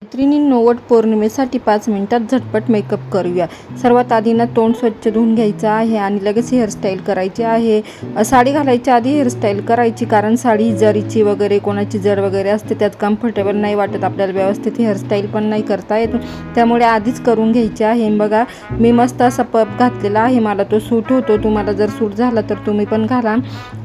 मैत्रिणींनो, वट पौर्णिमेसाठी 5 मिनिटात झटपट मेकअप करूया। सर्वात आधी ना तोंड स्वच्छ धुवून घ्यायचं आहे आणि लगेच हेअरस्टाईल करायची आहे। साडी घालायच्या आधी हेअरस्टाईल करायची, कारण साडी जरीची वगैरे कोणाची जड वगैरे असते, त्यात कम्फर्टेबल नाही वाटत आपल्याला, व्यवस्थित हेअरस्टाईल पण नाही करता येत, त्यामुळे आधीच करून घ्यायची आहे। बघा मी मस्त असा पफ घातलेला आहे, मला तो सूट होतो, तुम्हाला जर सूट झाला तर तुम्ही पण घाला।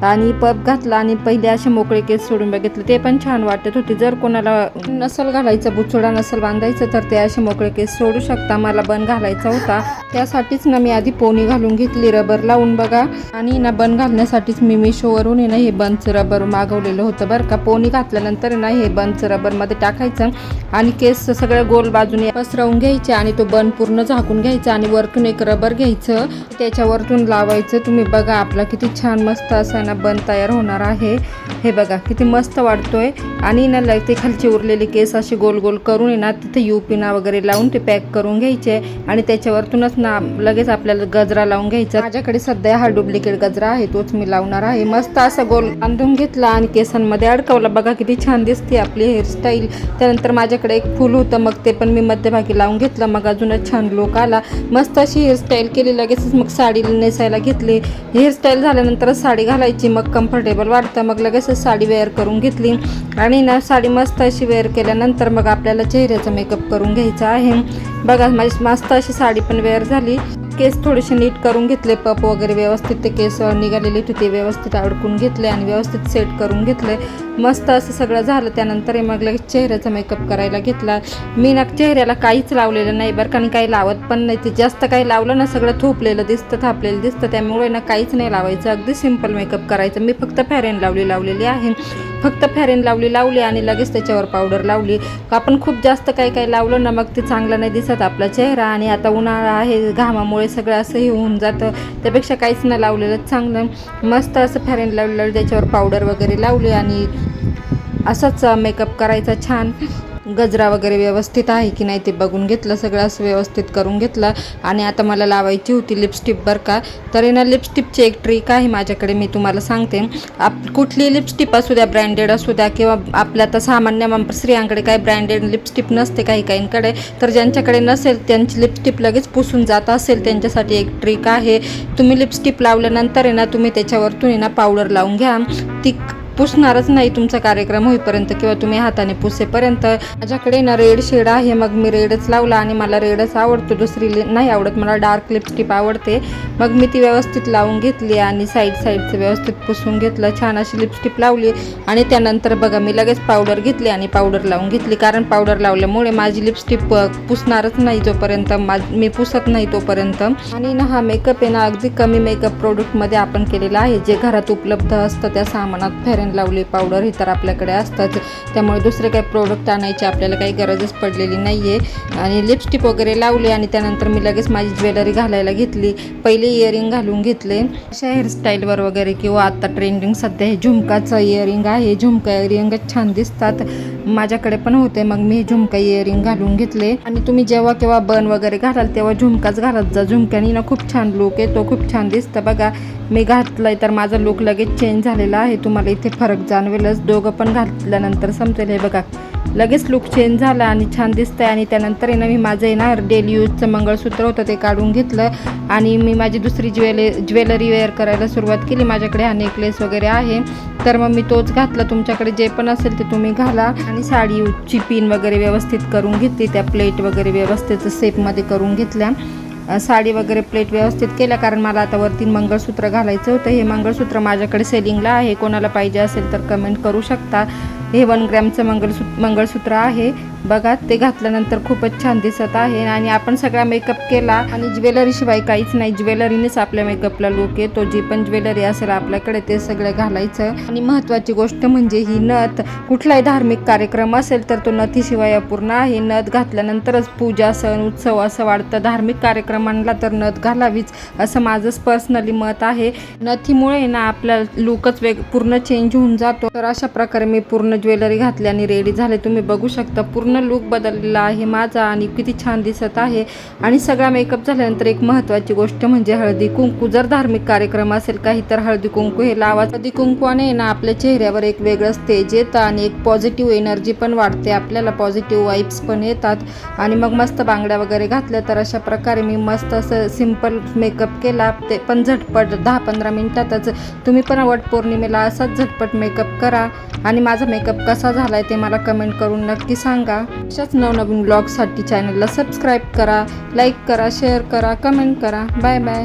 आणि पफ घातला आणि पहिले असे मोकळे केस सोडून बघितले, ते पण छान वाटत होते। जर कोणाला नसल घालायचं, बुचोडा नसल बांधायचं, तर ते असे मोकळे केस सोडू शकता। मला बन घालायचा होता, त्यासाठीच ना मी आधी पोनी घालून घेतली रबर लावून बघा। आणि ना बन घालण्यासाठीच मी मिशोवरून ना हे बनचं रबर मागवलेलं होतं बरं का। पोनी घातल्यानंतर ना हे बनचं रबरमध्ये टाकायचं आणि केस सगळं गोल बाजूने पसरवून घ्यायचे आणि तो बन पूर्ण झाकून घ्यायचा आणि वरतून एक रबर घ्यायचं, त्याच्यावरतून लावायचं। तुम्ही बघा आपला किती छान मस्त असा ना बन तयार होणार आहे। हे बघा किती मस्त वाटतोय। आणि ना ते खालचे उरलेले केस असे गोल गोल करून ना तिथे युपिना वगैरे लावून ते पॅक करून घ्यायचे आणि त्याच्यावरतूनच ना लगेच आपल्याला गजरा लावून घ्यायचा। माझ्याकडे सध्या हा डुप्लिकेट गजरा आहे, तोच मी लावणार आहे। मस्त असा गोल बांधून घेतला आणि केसांमध्ये अडकवला, बघा किती छान दिसते आपली हेअरस्टाईल। त्यानंतर माझ्याकडे एक फूल होतं, मग ते पण मी मध्यभागी लावून घेतलं, मग अजूनच छान लुक आला। मस्त अशी हेअरस्टाईल केली, लगेचच मग साडी नेसायला घेतली। हेअरस्टाईल झाल्यानंतरच साडी घालायची, मग कम्फर्टेबल वाटतं, मग लगेचच साडी वेअर करून घेतली। आणि ना साडी मस्त अशी वेअर केल्यानंतर मग आपल्याला चेहऱ्याचा मेकअप करून घ्यायचा आहे। बघा माझी मस्त अशी साडी पण वेअर झाली। केस थोडेसे नीट करून घेतले, पप वगैरे व्यवस्थित ते केस निघालेले होते ते व्यवस्थित अडकून घेतले आणि व्यवस्थित सेट करून घेतले। मस्त असं सगळं झालं, त्यानंतर मग लगेच चेहऱ्याचा मेकअप करायला घेतला। मी ना चेहऱ्याला काहीच लावलेलं नाही बरं का, आणि काही लावत पण नाही, ते जास्त काही लावलं ना सगळं थोपलेलं दिसतं, थापलेलं दिसतं, त्यामुळे ना काहीच नाही लावायचं, अगदी सिंपल मेकअप करायचं। मी फक्त फेअर अँड लवली लावलेली आहे, फक्त फेअर अँड लवली लावली आणि लगेच त्याच्यावर पावडर लावली। आपण खूप जास्त काही लावलं ना मग ते चांगलं नाही दिसत आपला चेहरा, आणि आता उन्हाळा आहे, घामामुळे सगळं असं हे होऊन जातं, त्यापेक्षा काहीच नाही लावलेलं चांगलं। मस्त असं फेअर अँड लवली त्याच्यावर पावडर वगैरे लावली आणि असाच मेकअप करायचा छान। गजरा वगैरे व्यवस्थित आहे की नाही ते बघून घेतलं, सगळं असं व्यवस्थित करून घेतलं। आणि आता मला लावायची होती लिपस्टिक बरं का, तर ना लिपस्टिकची एक ट्रिक आहे माझ्याकडे, मी तुम्हाला सांगते। कुठली लिपस्टिक असू द्या, ब्रँडेड असू द्या किंवा आपल्या आता सामान्य स्त्रियांकडे काही ब्रँडेड लिपस्टिक नसते काहींकडे, तर ज्यांच्याकडे नसेल त्यांची लिपस्टिक लगेच पुसून जात असेल, त्यांच्यासाठी एक ट्रिक आहे। तुम्ही लिपस्टिक लावल्यानंतर ना तुम्ही त्याच्यावरतून ना पावडर लावून घ्या, ती पुसणारच नाही तुमचा कार्यक्रम होईपर्यंत किंवा तुम्ही हाताने पुसेपर्यंत। माझ्याकडे ना रेड शेड आहे, मग मी रेडच लावला आणि मला रेडच आवडतो, दुसरी नाही आवडत, मला डार्क लिपस्टिक आवडते। मग मी ती व्यवस्थित लावून घेतली आणि साईडचं व्यवस्थित पुसून घेतलं, छान अशी लिपस्टिक लावली। आणि त्यानंतर बघा मी लगेच पावडर घेतली आणि पावडर लावून घेतली, कारण पावडर लावल्यामुळे माझी लिपस्टिक पुसणारच नाही जोपर्यंत मी पुसत नाही तोपर्यंत। आणि ना हा मेकअप आहे ना अगदी कमी मेकअप प्रोडक्टमध्ये आपण केलेला आहे, जे घरात उपलब्ध असतं त्या सामानात फेअर अँड लवली पावडर हे तर आपल्याकडे असतात, त्यामुळे दुसरे काही प्रोडक्ट आणायची आपल्याला काही गरजच पडलेली नाही आहे। आणि लिपस्टिक वगैरे लावली आणि त्यानंतर मी लगेच माझी ज्वेलरी घालायला घेतली। पहिले इयरिंग घालून घेतले, अशा हेअरस्टाईलवर वगैरे किंवा आता ट्रेंडिंग सध्या हे झुमकाचं इयरिंग आहे, झुमका इयरिंगच छान दिसतात, माझ्याकडे पण होते, मग मी झुमका इयरिंग घालून घेतले। आणि तुम्ही जेव्हा केव्हा बन वगैरे घालाल तेव्हा झुमकाच घालत जा, झुमक्यानी ना खूप छान लुक येतो, खूप छान दिसतं। बघा मी घातलंय तर माझा लुक लगेच चेंज झालेला आहे, तुम्हाला इथे फरक जाणवेलच, दोघं पण घातल्यानंतर समजेल। हे बघा लगेच लुक चेंज झाला आणि छान दिसतंय। आणि त्यानंतर ना मी माझं आहे ना डेली यूजचं मंगळसूत्र होतं ते काढून घेतलं आणि मी माझी दुसरी ज्वेलरी वेअर करायला सुरुवात केली। माझ्याकडे हा नेकलेस वगैरे आहे, तर मग मी तोच घातला, तुमच्याकडे जे पण असेल ते तुम्ही घाला। आणि साडीची पिन वगैरे व्यवस्थित करून घेतली, त्या प्लेट वगैरे व्यवस्थित शेपमध्ये करून घेतल्या, साडी वगैरे प्लेट व्यवस्थित केल्या, कारण मला आता वरती मंगळसूत्र घालायचं होतं। हे मंगळसूत्र माझ्याकडे सेलिंगला आहे, कोणाला पाहिजे असेल तर कमेंट करू शकता। हे 1 ग्रॅमचं मंगळसूत्र आहे, बघा ते घातल्यानंतर खूपच छान दिसत आहे। आणि आपण सगळा मेकअप केला आणि ज्वेलरीशिवाय काहीच नाही, ज्वेलरीनेच आपल्या मेकअपला लुक येतो, जी पण ज्वेलरी असेल आपल्याकडे ते सगळं घालायचं। आणि महत्त्वाची गोष्ट म्हणजे ही नथ, कुठलाही धार्मिक कार्यक्रम असेल तर तो नथीशिवाय अपूर्ण आहे, नथ घातल्यानंतरच पूजा सण उत्सव असं वाटतं, धार्मिक कार्यक्रमांना तर नथ घालावीच असं माझं पर्सनली मत आहे। नथीमुळे ना आपला लुकच पूर्ण चेंज होऊन जातो। तर अशा प्रकारे मी पूर्ण ज्वेलरी घातली आणि रेडी झाले, तुम्ही बघू शकता पूर्ण पूर्ण लुक बदललेला आहे माझा आणि किती छान दिसत आहे. आणि सगळा मेकअप झाल्यानंतर एक महत्त्वाची गोष्ट म्हणजे हळदी कुंकू. जर धार्मिक कार्यक्रम असेल काही तर हळदी कुंकू हे लावा. हळदी कुंकवाने ना आपल्या चेहऱ्यावर एक वेगळंच तेज येतं आणि एक पॉझिटिव्ह एनर्जी पण वाढते, आपल्याला पॉझिटिव्ह वाईब्स पण येतात. आणि मग मस्त बांगड्या वगैरे घातल्या तर अशा प्रकारे मी मस्त असं सिंपल मेकअप केला, ते पण झटपट 10-15 मिनिटातच. तुम्ही पण वटपौर्णिमेला असाच झटपट मेकअप करा आणि माझा मेकअप कसा झाला आहे ते मला कमेंट करून नक्की सांगा. अशाच नवनवीन ब्लॉगसाठी चॅनलला सबस्क्राईब करा, लाईक करा, शेअर करा, कमेंट करा. Bye bye.